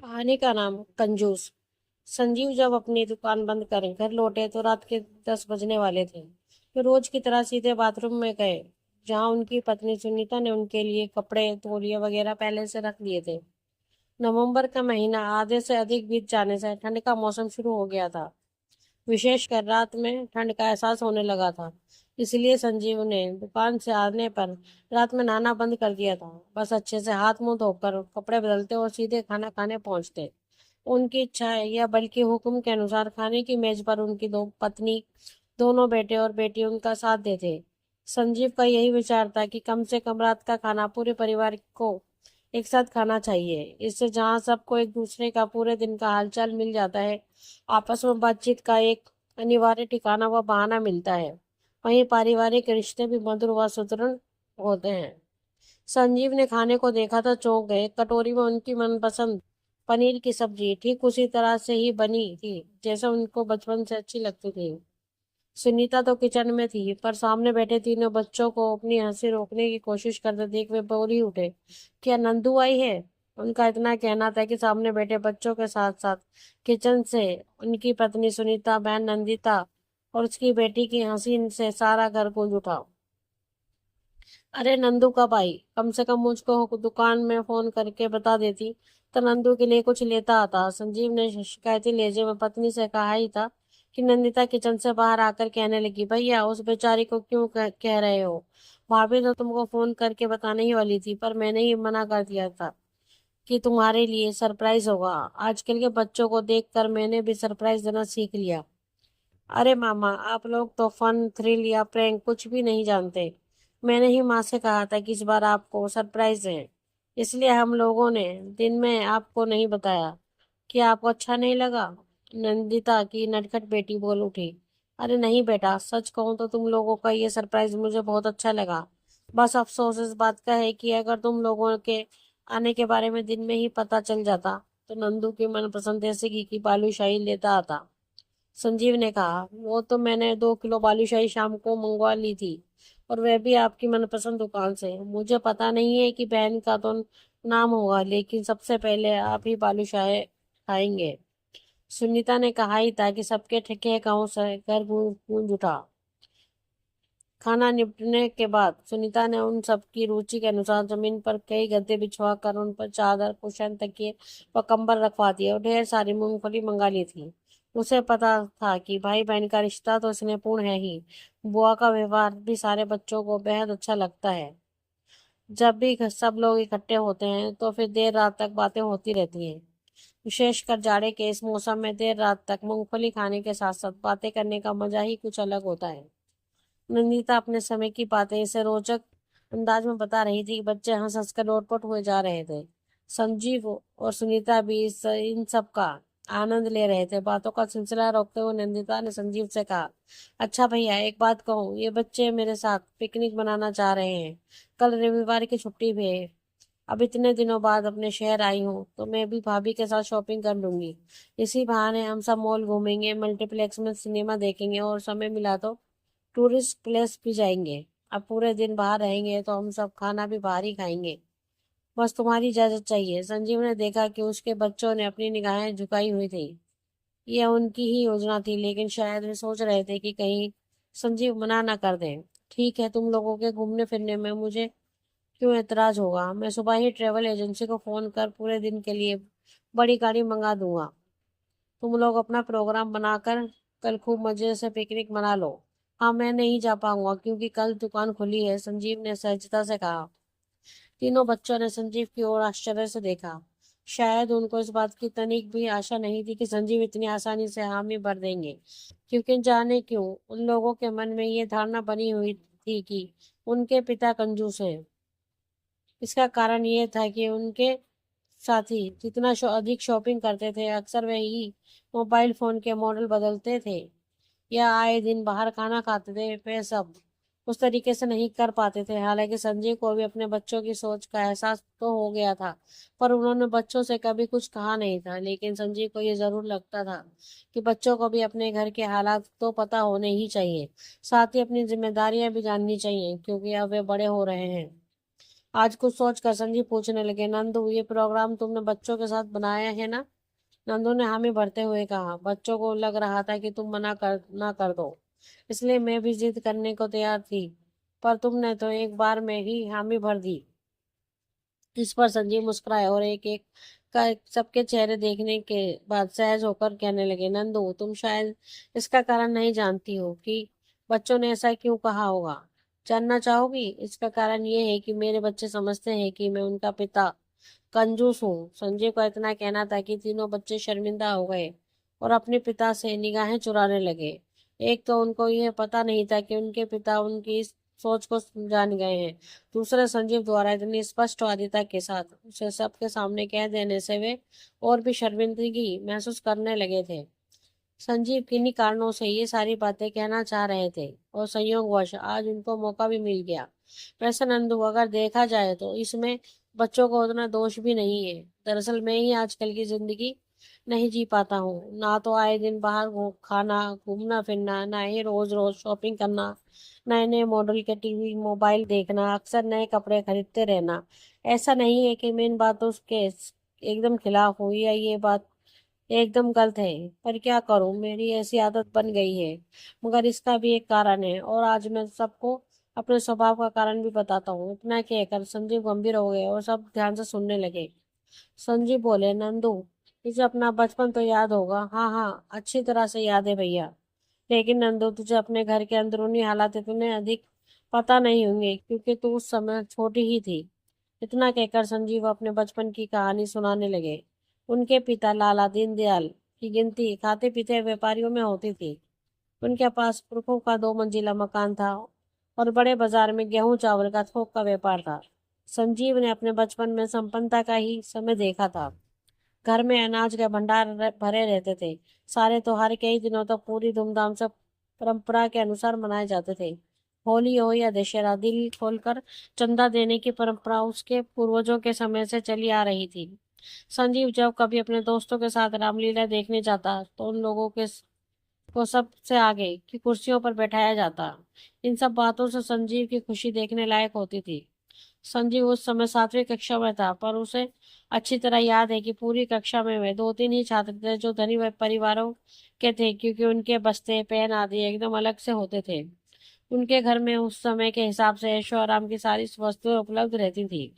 कहानी का नाम कंजूस। संजीव जब अपनी दुकान बंद कर घर लौटे तो रात के 10 बजने वाले थे। वे रोज की तरह सीधे बाथरूम में गए, जहां उनकी पत्नी सुनीता ने उनके लिए कपड़े तौलिया वगैरह पहले से रख दिए थे। नवंबर का महीना आधे से अधिक बीत जाने से ठंड का मौसम शुरू हो गया था। विशेषकर रात में ठंड का एहसास होने लगा था। इसलिए संजीव ने दुकान से आने पर रात में नहाना बंद कर दिया था। बस अच्छे से हाथ मुंह धोकर कपड़े बदलते और सीधे खाना खाने पहुंचते। उनकी इच्छा है या बल्कि हुक्म के अनुसार खाने की मेज पर उनकी दो पत्नी, दोनों बेटे और बेटी उनका साथ देते। संजीव का यही विचार था कि कम से कम रात का खाना पूरे परिवार को एक साथ खाना चाहिए। इससे जहां सबको एक दूसरे का पूरे दिन का हालचाल मिल जाता है, आपस में बातचीत का एक अनिवार्य ठिकाना व बहाना मिलता है, वहीं पारिवारिक रिश्ते भी मधुर व सुदृढ़ होते हैं। संजीव ने खाने को देखा तो चौंक गए। कटोरी में उनकी मनपसंद पनीर की सब्जी ठीक उसी तरह से ही बनी थी जैसे उनको बचपन से अच्छी लगती थी। सुनीता तो किचन में थी, पर सामने बैठे तीनों बच्चों को अपनी हंसी रोकने की कोशिश करते देख वे बोल ही उठे, क्या नंदू आई है? उनका इतना कहना था कि सामने बैठे बच्चों के साथ साथ किचन से उनकी पत्नी सुनीता, बहन नंदिता और उसकी बेटी की हंसी से सारा घर गूंज उठा। अरे नंदू कब आई? कम से कम मुझको दुकान में फोन करके बता देती तो नंदू के लिए कुछ लेता आता। संजीव ने शिकायती लहजे में पत्नी से कहा ही था कि नंदिता किचन से बाहर आकर कहने लगी, भैया उस बेचारी को क्यों कह रहे हो? भाभी तो तुमको फोन करके बताने ही वाली थी, पर मैंने ही मना कर दिया था कि तुम्हारे लिए सरप्राइज होगा। आजकल के बच्चों को देखकर मैंने भी सरप्राइज देना सीख लिया। अरे मामा, आप लोग तो फन, थ्रिल या प्रैंक कुछ भी नहीं जानते। मैंने ही माँ से कहा था कि इस बार आपको सरप्राइज है, इसलिए हम लोगों ने दिन में आपको नहीं बताया। क्या आपको अच्छा नहीं लगा? नंदिता की नटखट बेटी बोल उठी। अरे नहीं बेटा, सच कहूँ तो तुम लोगों का ये सरप्राइज मुझे बहुत अच्छा लगा। बस अफसोस इस बात का है कि अगर तुम लोगों के आने के बारे में दिन में ही पता चल जाता तो नंदू की मनपसंद देसी घी की बालूशाही लेता आता। संजीव ने कहा, वो तो मैंने 2 किलो बालूशाही शाम को मंगवा ली थी, और वह भी आपकी मनपसंद दुकान से। मुझे पता नहीं है कि बहन का तो नाम होगा, लेकिन सबसे पहले आप ही बालूशाही खाएंगे। सुनीता ने कहा ही था कि सबके ठिके गांव से घर गूंज गूंज उठा। खाना निपटने के बाद सुनीता ने उन सबकी रुचि के अनुसार जमीन पर कई गद्दे बिछवा कर उन पर चादर, कुशन, तकिए व कंबल रखवा दिए और ढेर सारी मूंगफली मंगा ली थी। उसे पता था कि भाई बहन का रिश्ता तो स्नेहपूर्ण है ही, बुआ का व्यवहार भी सारे बच्चों को बेहद अच्छा लगता है। जब भी सब लोग इकट्ठे होते हैं तो फिर देर रात तक बातें होती रहती हैं। विशेषकर जाड़े के इस मौसम में देर रात तक मूंगफली खाने के साथ साथ बातें करने का मजा ही कुछ अलग होता है। नंदिता अपने समय की बातें इसे रोचक अंदाज में बता रही थी कि बच्चे हंस हंस कर लोटपोट हुए जा रहे थे। संजीव और सुनीता भी इन सब का आनंद ले रहे थे। बातों का सिलसिला रोकते हुए नंदिता ने संजीव से कहा, अच्छा भैया, एक बात कहूँ, ये बच्चे मेरे साथ पिकनिक मनाना चाह रहे हैं। कल रविवार की छुट्टी भी है। अब इतने दिनों बाद अपने शहर आई हूँ तो मैं भी भाभी के साथ शॉपिंग कर लूंगी। इसी बहाने हम सब मॉल घूमेंगे, मल्टीप्लेक्स में सिनेमा देखेंगे और समय मिला तो टूरिस्ट प्लेस भी जाएंगे। अब पूरे दिन बाहर रहेंगे तो हम सब खाना भी बाहर ही खाएंगे। बस तुम्हारी इजाजत चाहिए। संजीव ने देखा कि उसके बच्चों ने अपनी निगाहें झुकाई हुई थी। यह उनकी ही योजना थी, लेकिन शायद वे सोच रहे थे कि कहीं संजीव मना ना कर दें। ठीक है, तुम लोगों के घूमने फिरने में मुझे क्यों एतराज होगा? मैं सुबह ही ट्रेवल एजेंसी को फोन कर पूरे दिन के लिए बड़ी गाड़ी मंगा दूंगा। तुम लोग अपना प्रोग्राम बनाकर कल खूब मजे से पिकनिक मना लो। हाँ, मैं नहीं जा पाऊंगा क्योंकि कल दुकान खुली है, संजीव ने सहजता से कहा। तीनों बच्चों ने संजीव की ओर आश्चर्य से देखा। शायद उनको इस बात की तनिक भी आशा नहीं थी कि संजीव इतनी आसानी से हामी भर देंगे, क्योंकि जाने क्यों उन लोगों के मन में ये धारणा बनी हुई थी कि उनके पिता कंजूस हैं। इसका कारण ये था कि उनके साथी जितना अधिक शॉपिंग करते थे, अक्सर वे ही मोबाइल फोन के मॉडल बदलते थे या आए दिन बाहर खाना खाते थे। वे सब उस तरीके से नहीं कर पाते थे। हालांकि संजय को भी अपने बच्चों की सोच का एहसास तो हो गया था, पर उन्होंने बच्चों से कभी कुछ कहा नहीं था। लेकिन संजय को ये जरूर लगता था कि बच्चों को भी अपने घर के हालात तो पता होने ही चाहिए, साथ ही अपनी जिम्मेदारियां भी जाननी चाहिए, क्योंकि अब वे बड़े हो रहे हैं। आज कुछ सोच कर संजीव पूछने लगे, नंदू ये प्रोग्राम तुमने बच्चों के साथ बनाया है ना? नंदू ने हामी भरते हुए कहा, बच्चों को लग रहा था कि तुम मना कर ना कर दो, इसलिए मैं भी जिद करने को तैयार थी, पर तुमने तो एक बार में ही हामी भर दी। इस पर संजीव मुस्कुराए और एक एक का सबके चेहरे देखने के बाद सहज होकर कहने लगे, नंदू तुम शायद इसका कारण नहीं जानती हो कि बच्चों ने ऐसा क्यों कहा होगा। जानना चाहोगी? इसका कारण ये है कि मेरे बच्चे समझते हैं कि मैं उनका पिता कंजूस हूँ। संजय को इतना कहना था कि तीनों बच्चे शर्मिंदा हो गए और अपने पिता से निगाहें चुराने लगे। एक तो उनको यह पता नहीं था कि उनके पिता उनकी इस सोच को जान गए हैं। दूसरे, संजीव द्वारा इतनी स्पष्टवादिता के साथ उसे सबके सामने कह देने से वे और भी शर्मिंदगी महसूस करने लगे थे। संजीव किन्हीं कारणों से ये सारी बातें कहना चाह रहे थे और संयोगवश आज उनको मौका भी मिल गया। वैसे नंदू, अगर देखा जाए तो इसमें बच्चों को उतना दोष भी नहीं है। दरअसल मैं ही आजकल की जिंदगी नहीं जी पाता हूँ। ना तो आए दिन बाहर खाना, घूमना फिरना, ना ही रोज रोज शॉपिंग करना, नए नए मॉडल के टीवी मोबाइल देखना, अक्सर नए कपड़े खरीदते रहना। ऐसा नहीं है कि मैं इन बातों के एकदम खिलाफ हूँ या ये बात एकदम गलत है, पर क्या करूं, मेरी ऐसी आदत बन गई है। मगर इसका भी एक कारण है और आज मैं सबको अपने स्वभाव का कारण भी बताता हूँ। इतना कहकर संजीव गंभीर हो गए और सब ध्यान से सुनने लगे। संजीव बोले, नंदू तुझे अपना बचपन तो याद होगा? हाँ हाँ, अच्छी तरह से याद है भैया। लेकिन नंदू, तुझे अपने घर के अंदरूनी हालात इतने अधिक पता नहीं होंगे क्योंकि तू उस समय छोटी ही थी। इतना कहकर संजीव अपने बचपन की कहानी सुनाने लगे। उनके पिता लाला दीनदयाल की गिनती खाते पीते व्यापारियों में होती थी। उनके पास पुरखों का 2 मंजिला मकान था और बड़े बाजार में गेहूं चावल का थोक का व्यापार था। संजीव ने अपने बचपन में संपन्नता का ही समय देखा था। घर में अनाज के भंडार भरे रहते थे। सारे त्योहार कई दिनों तक पूरी धूमधाम से परंपरा के अनुसार मनाए जाते थे। होली हो या दशहरा, दिल खोलकर चंदा देने की परंपरा उसके पूर्वजों के समय से चली आ रही थी। संजीव जब कभी अपने दोस्तों के साथ रामलीला देखने जाता तो उन लोगों के को सबसे आगे की कुर्सियों पर बैठाया जाता। इन सब बातों से संजीव की खुशी देखने लायक होती थी। संजीव उस समय 7वीं कक्षा में था, पर उसे अच्छी तरह याद है कि पूरी कक्षा में वे 2-3 ही छात्र थे जो धनी परिवारों के थे, क्योंकि उनके बस्ते पेन आदि एकदम अलग से होते थे। उनके घर में उस समय के हिसाब से ऐशो आराम की सारी वस्तुएं उपलब्ध रहती थी।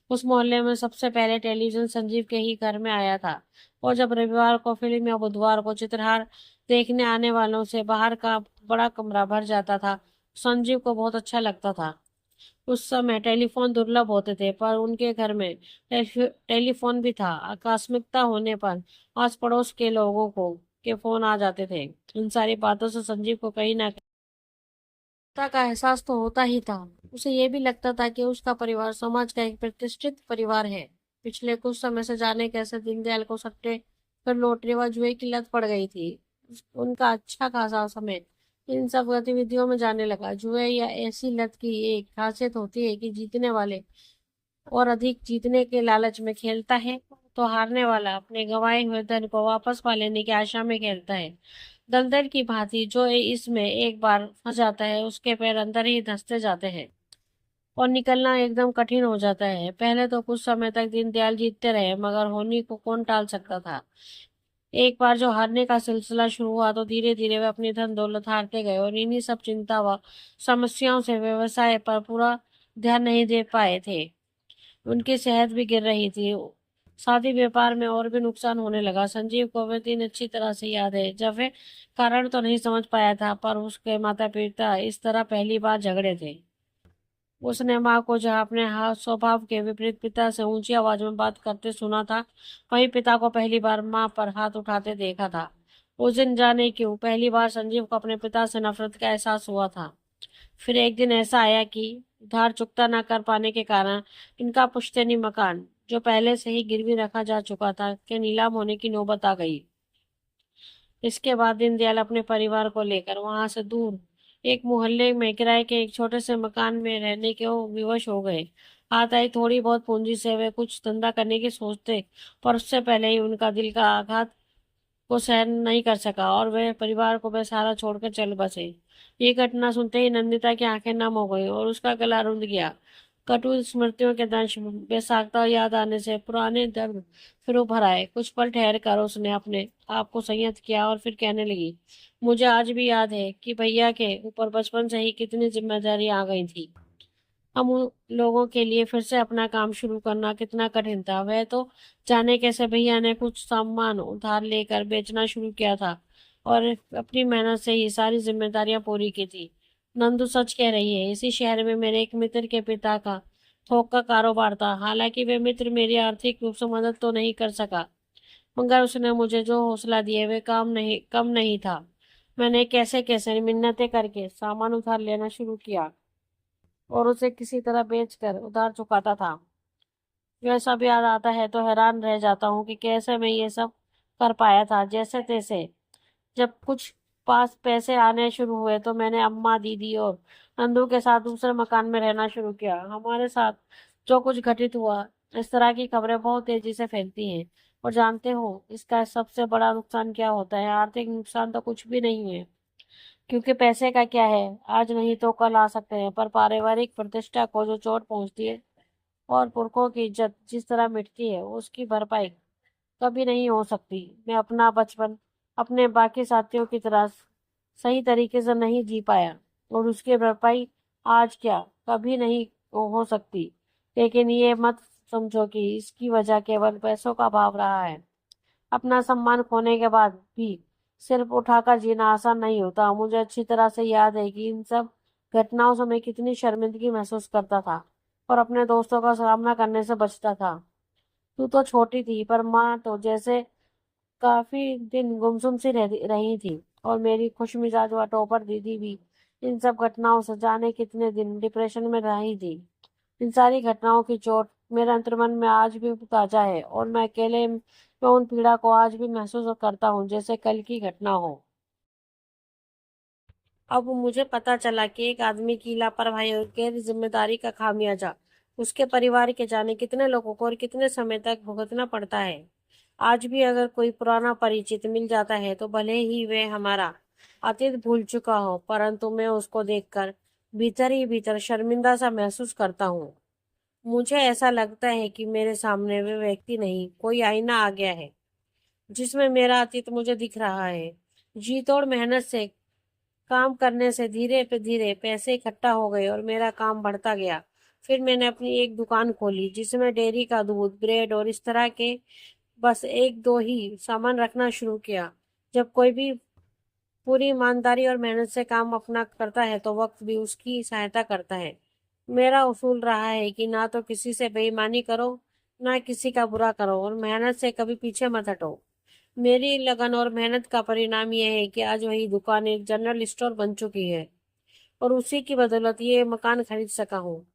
उस मोहल्ले में सबसे पहले टेलीविजन संजीव के ही घर में आया था और जब रविवार को फिल्म या बुधवार को चित्रहार देखने आने वालों से बाहर का बड़ा कमरा भर जाता था, संजीव को बहुत अच्छा लगता था। उस समय टेलीफोन दुर्लभ होते थे, पर उनके घर में टेलीफोन भी था। आकस्मिकता होने पर आस पड़ोस के लोगों को के फोन आ जाते थे। इन सारी बातों से संजीव को कहीं ना कहीं का एहसास तो होता ही था। उसे ये भी लगता था कि उसका परिवार समाज का एक प्रतिष्ठित परिवार है। पिछले कुछ समय से जाने कैसे दीनदयाल को सट्टे पर लॉटरी व जुए की लत पड़ गई थी। उनका अच्छा खासा समय इन सब गतिविधियों में जाने लगा। जुए या ऐसी लत की एक खासियत होती है कि जीतने वाले और अधिक जीतने के लालच में खेलता है, तो हारने वाला अपने गंवाए हुए धन को वापस पा लेने की आशा में खेलता है। दलदल की भांति जो इसमें एक बार फंस जाता है उसके पैर अंदर ही धंसते जाते हैं और निकलना एकदम कठिन हो जाता है। पहले तो कुछ समय तक दीनदयाल जीतते रहे, मगर होनी को कौन टाल सकता था। एक बार जो हारने का सिलसिला शुरू हुआ तो धीरे धीरे वे अपनी धन दौलत हारते गए और इन्हीं सब चिंता व समस्याओं से व्यवसाय पर पूरा ध्यान नहीं दे पाए थे। उनकी सेहत भी गिर रही थी। साथ ही व्यापार में और भी नुकसान होने लगा। संजीव को वह दिन अच्छी तरह से याद है जब वे कारण तो नहीं समझ पाया था, पर उसके माता पिता इस तरह पहली बार झगड़े थे। उसने माँ को जहाँ अपने हाथ स्वभाव के विपरीत पिता से ऊंची आवाज में बात करते सुना था, वहीं पिता को पहली बार माँ पर हाथ उठाते देखा था। उस दिन जाने क्यों पहली बार संजीव को अपने पिता से नफरत का एहसास हुआ था। फिर एक दिन ऐसा आया कि उधार चुकता न कर पाने के कारण इनका पुश्तैनी मकान, जो पहले से ही गिरवी रखा जा चुका था, के नीलाम होने की नौबत आ गई। इसके बाद दीनदयाल अपने परिवार को लेकर वहां से दूर एक मोहल्ले में किराए के एक छोटे से मकान में रहने के वो विवश हो गए। हाथ आई थोड़ी बहुत पूंजी से वे कुछ धंधा करने की सोचते, पर उससे पहले ही उनका दिल का आघात को सहन नहीं कर सका और वे परिवार को बेसहारा छोड़कर चल बसे। ये घटना सुनते ही नंदिता की आंखें नम हो गई और उसका गला रुंध गया। कटु स्मृतियों के दंश बेसाख्ता याद आने से पुराने दर्द फिर उभर आए। कुछ पल ठहर कर उसने अपने आप को संयत किया और फिर कहने लगी, मुझे आज भी याद है कि भैया के ऊपर बचपन से ही कितनी जिम्मेदारी आ गई थी। हम उन लोगों के लिए फिर से अपना काम शुरू करना कितना कठिन था। वह तो जाने कैसे भैया ने कुछ सामान उधार लेकर बेचना शुरू किया था और अपनी मेहनत से ही सारी जिम्मेदारियां पूरी की थी। नंदू सच कह रही है। इसी शहर में मेरे एक मित्र के पिता का थोक का कारोबार था। हालांकि वे मित्र मेरी आर्थिक रूप से मदद तो नहीं कर सका, मगर उसने मुझे जो हौसला दिए वे कम नहीं था। मैंने कैसे कैसे मिन्नतें करके सामान उधार लेना शुरू किया और उसे किसी तरह बेचकर उधार चुकाता था। यह सब याद आता है तो हैरान रह जाता हूँ कि कैसे मैं ये सब कर पाया था। जैसे तैसे जब कुछ पास पैसे आने शुरू हुए तो मैंने अम्मा, दीदी और नंदू के साथ दूसरे मकान में रहना शुरू किया। हमारे साथ जो कुछ घटित हुआ, इस तरह की खबरें बहुत तेजी से फैलती हैं। और जानते हो इसका सबसे बड़ा नुकसान क्या होता है? आर्थिक नुकसान तो कुछ भी नहीं है, क्योंकि पैसे का क्या है, आज नहीं तो कल आ सकते हैं। पर पारिवारिक प्रतिष्ठा को जो चोट पहुंचती है और पुरखों की इज्जत जिस तरह मिटती है, उसकी भरपाई कभी नहीं हो सकती। मैं अपना बचपन अपने बाकी साथियों की तरह सही तरीके से नहीं जी पाया और उसकी भरपाई आज क्या कभी नहीं हो सकती। लेकिन ये मत समझो कि इसकी वजह केवल पैसों का अभाव रहा है। अपना सम्मान खोने के बाद भी सिर्फ उठाकर जीना आसान नहीं होता। मुझे अच्छी तरह से याद है कि इन सब घटनाओं से मैं कितनी शर्मिंदगी महसूस करता था और अपने दोस्तों का सामना करने से बचता था। तू तो छोटी थी, पर माँ तो जैसे काफी दिन गुमसुम सी रही थी। और मेरी खुशमिजाज व टॉपर दीदी भी इन सब घटनाओं से जाने कितने दिन डिप्रेशन में रही थी। इन सारी घटनाओं की चोट मेरे अंतर्मन में आज भी ताजा है और मैं अकेले में उन पीड़ा को आज भी महसूस करता हूँ जैसे कल की घटना हो। अब मुझे पता चला कि एक आदमी की लापरवाही और गैर जिम्मेदारी का खामियाजा उसके परिवार के जाने कितने लोगों को और कितने समय तक भुगतना पड़ता है। आज भी अगर कोई पुराना परिचित मिल जाता है तो भले ही वे हमारा अतीत भूल चुका हो, परंतु मैं उसको देखकर भीतर ही भीतर शर्मिंदा सा महसूस करता हूँ। मुझे ऐसा लगता है कि मेरे सामने वे व्यक्ति नहीं, कोई आईना आ गया है जिसमें मेरा अतीत मुझे दिख रहा है। जी तोड़ मेहनत से काम करने से धीरे पे धीरे पैसे इकट्ठा हो गए और मेरा काम बढ़ता गया। फिर मैंने अपनी एक दुकान खोली जिसमें डेयरी का दूध, ब्रेड और इस तरह के बस एक दो ही सामान रखना शुरू किया। जब कोई भी पूरी ईमानदारी और मेहनत से काम अपना करता है तो वक्त भी उसकी सहायता करता है। मेरा उसूल रहा है कि ना तो किसी से बेईमानी करो, ना किसी का बुरा करो और मेहनत से कभी पीछे मत हटो। मेरी लगन और मेहनत का परिणाम यह है कि आज वही दुकान एक जनरल स्टोर बन चुकी है और उसी की बदौलत ये मकान खरीद सका हूँ।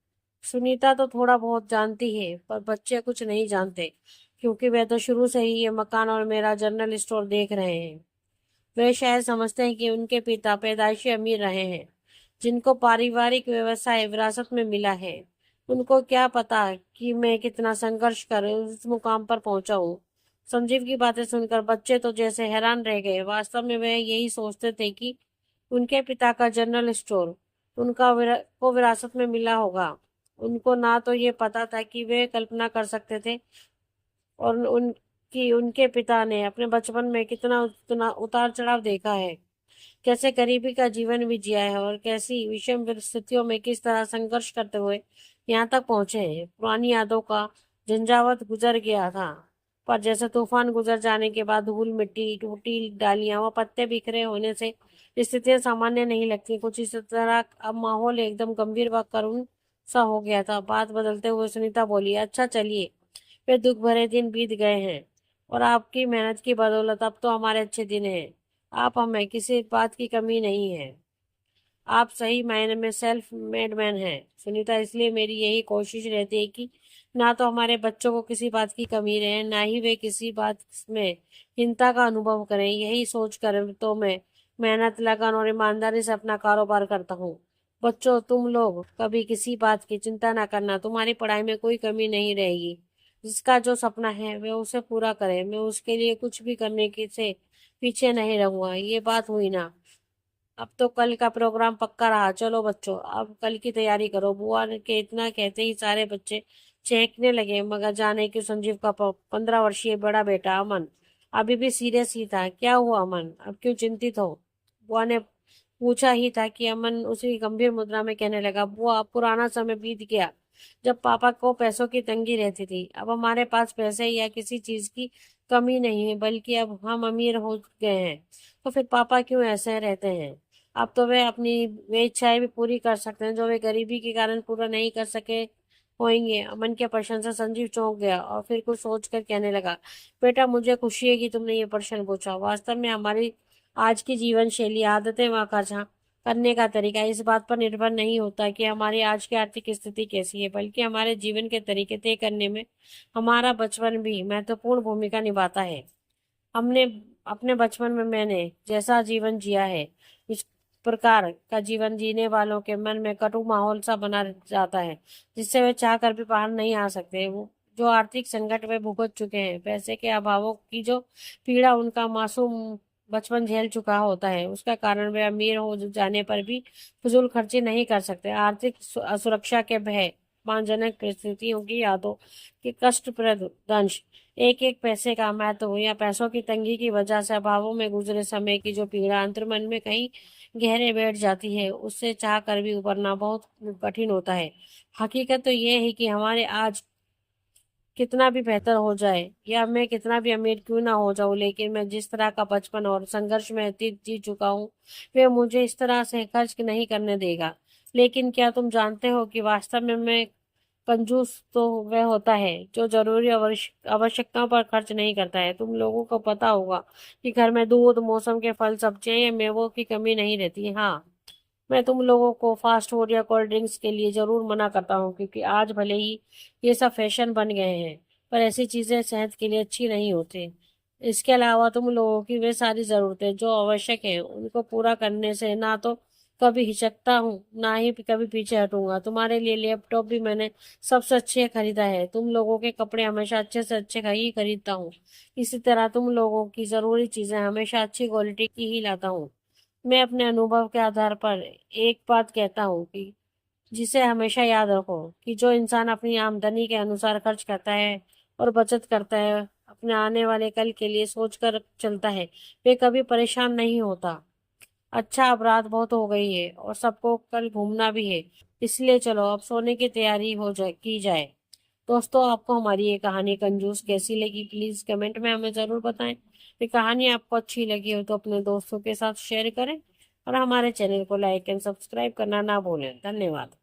सुनीता तो थोड़ा बहुत जानती है, पर बच्चे कुछ नहीं जानते, क्योंकि वे तो शुरू से ही ये मकान और मेरा जनरल स्टोर देख रहे हैं। वे शायद समझते हैं कि उनके पिता पैदाइशी अमीर रहे हैं, जिनको पारिवारिक व्यवसाय विरासत में मिला है। उनको क्या पता कि मैं कितना संघर्ष कर उस मुकाम पर पहुंचा हूँ। संजीव की बातें सुनकर बच्चे तो जैसे हैरान रह गए। वास्तव में वे यही सोचते थे कि उनके पिता का जनरल स्टोर को विरासत में मिला होगा। उनको ना तो ये पता था कि वे कल्पना कर सकते थे और उनकी उनके पिता ने अपने बचपन में कितना उतना उतार चढ़ाव देखा है, कैसे गरीबी का जीवन भी जिया है और कैसी विषम परिस्थितियों में किस तरह संघर्ष करते हुए यहाँ तक पहुंचे हैं। पुरानी यादों का झंझावत गुजर गया था, पर जैसे तूफान गुजर जाने के बाद धूल मिट्टी, टूटी डालियां व पत्ते बिखरे होने से स्थितियां सामान्य नहीं लगती, कुछ इस तरह अब माहौल एकदम गंभीर व करुण सा हो गया था। बात बदलते हुए सुनीता बोली, अच्छा चलिए, वे दुख भरे दिन बीत गए हैं और आपकी मेहनत की बदौलत अब तो हमारे अच्छे दिन हैं। आप हमें किसी बात की कमी नहीं है। आप सही मायने में सेल्फ मेड मैन हैं सुनीता। इसलिए मेरी यही कोशिश रहती है कि ना तो हमारे बच्चों को किसी बात की कमी रहे, ना ही वे किसी बात में चिंता का अनुभव करें। यही सोच कर तो मैं मेहनत, लगन और ईमानदारी से अपना कारोबार करता हूँ। बच्चों, तुम लोग कभी किसी बात की चिंता ना करना। तुम्हारी पढ़ाई में कोई कमी नहीं रहेगी। जिसका जो सपना है वे उसे पूरा करे। मैं उसके लिए कुछ भी करने के से पीछे नहीं रहूंगा। ये बात हुई ना। अब तो कल का प्रोग्राम पक्का रहा, चलो बच्चों अब कल की तैयारी करो। बुआ ने के इतना कहते ही सारे बच्चे चहकने लगे, मगर जाने कि संजीव का 15 वर्षीय बड़ा बेटा अमन अभी भी सीरियस ही था। क्या हुआ अमन, अब क्यों चिंतित हो? बुआ ने पूछा ही था कि अमन उसी गंभीर मुद्रा में कहने लगा, बुआ अब पुराना समय बीत गया जब पापा को पैसों की तंगी रहती थी। अब हमारे पास पैसे या किसी चीज की कमी नहीं है, बल्कि अब हम अमीर हो गए हैं। तो फिर पापा क्यों ऐसे रहते हैं? अब तो वे इच्छाएं भी पूरी कर सकते हैं जो वे गरीबी के कारण पूरा नहीं कर सके होंगे। अमन के प्रश्न से संजीव चौंक गया और फिर कुछ सोचकर कहने लगा, बेटा मुझे खुशी है कि तुमने ये प्रश्न पूछा। वास्तव में हमारी आज की जीवन शैली, आदतें व खर्चा करने का तरीका इस बात पर निर्भर नहीं होता कि हमारी आज की आर्थिक स्थिति कैसी है, बल्कि हमारे जीवन के तरीके तय करने में हमारा बचपन भी महत्वपूर्ण भूमिका निभाता है। हमने अपने बचपन में मैंने जैसा जीवन जिया है, इस प्रकार का जीवन जीने वालों के मन में कटु माहौल सा बना जाता है, जिससे वे चाह कर भी बाहर नहीं आ सकते। वो जो आर्थिक संकट वे भुगत चुके हैं, पैसे के अभावों की जो पीड़ा उनका मासूम बचपन झेल चुका होता है, उसका कारण वे अमीर हो जाने पर भी फजूल खर्ची नहीं कर सकते। आर्थिक असुरक्षा के भय, अपमानजनक परिस्थितियों की यादों की कष्टप्रद दंश, एक एक पैसे का महत्व हो या पैसों की तंगी की वजह से अभावों में गुजरे समय की जो पीड़ा अंतर्मन में कहीं गहरे बैठ जाती है, उससे चाह कर भी उबरना बहुत कठिन होता है। हकीकत तो यह है कि हमारे आज कितना भी बेहतर हो जाए या मैं कितना भी अमीर क्यों ना हो जाऊं, लेकिन मैं जिस तरह का बचपन और संघर्ष में अतीत जी चुका हूँ, वे मुझे इस तरह से खर्च नहीं करने देगा। लेकिन क्या तुम जानते हो कि वास्तव में मैं कंजूस तो वह होता है जो जरूरी आवश्यकताओं पर खर्च नहीं करता है। तुम लोगों को पता होगा कि घर में दूध, मौसम के फल, सब्जियां या मेवों की कमी नहीं रहती। हाँ, मैं तुम लोगों को फास्ट फूड या कोल्ड ड्रिंक्स के लिए जरूर मना करता हूँ, क्योंकि आज भले ही ये सब फैशन बन गए हैं, पर ऐसी चीजें सेहत के लिए अच्छी नहीं होती। इसके अलावा तुम लोगों की वे सारी जरूरतें जो आवश्यक है, उनको पूरा करने से ना तो कभी हिचकता हूँ, ना ही कभी पीछे हटूंगा। तुम्हारे लिए लैपटॉप भी मैंने सबसे अच्छे खरीदा है। तुम लोगों के कपड़े हमेशा अच्छे से अच्छे ही खरीदता हूँ। इसी तरह तुम लोगों की जरूरी चीजें हमेशा अच्छी क्वालिटी की ही लाता हूँ। मैं अपने अनुभव के आधार पर एक बात कहता हूँ कि जिसे हमेशा याद रखो कि जो इंसान अपनी आमदनी के अनुसार खर्च करता है और बचत करता है, अपने आने वाले कल के लिए सोचकर चलता है, वे कभी परेशान नहीं होता। अच्छा, अब रात बहुत हो गई है और सबको कल घूमना भी है, इसलिए चलो अब सोने की तैयारी की जाए। दोस्तों, आपको हमारी ये कहानी कंजूस कैसी लगी, प्लीज कमेंट में हमें जरूर बताएं। ये कहानी आपको अच्छी लगी हो तो अपने दोस्तों के साथ शेयर करें और हमारे चैनल को लाइक एंड सब्सक्राइब करना ना भूलें। धन्यवाद।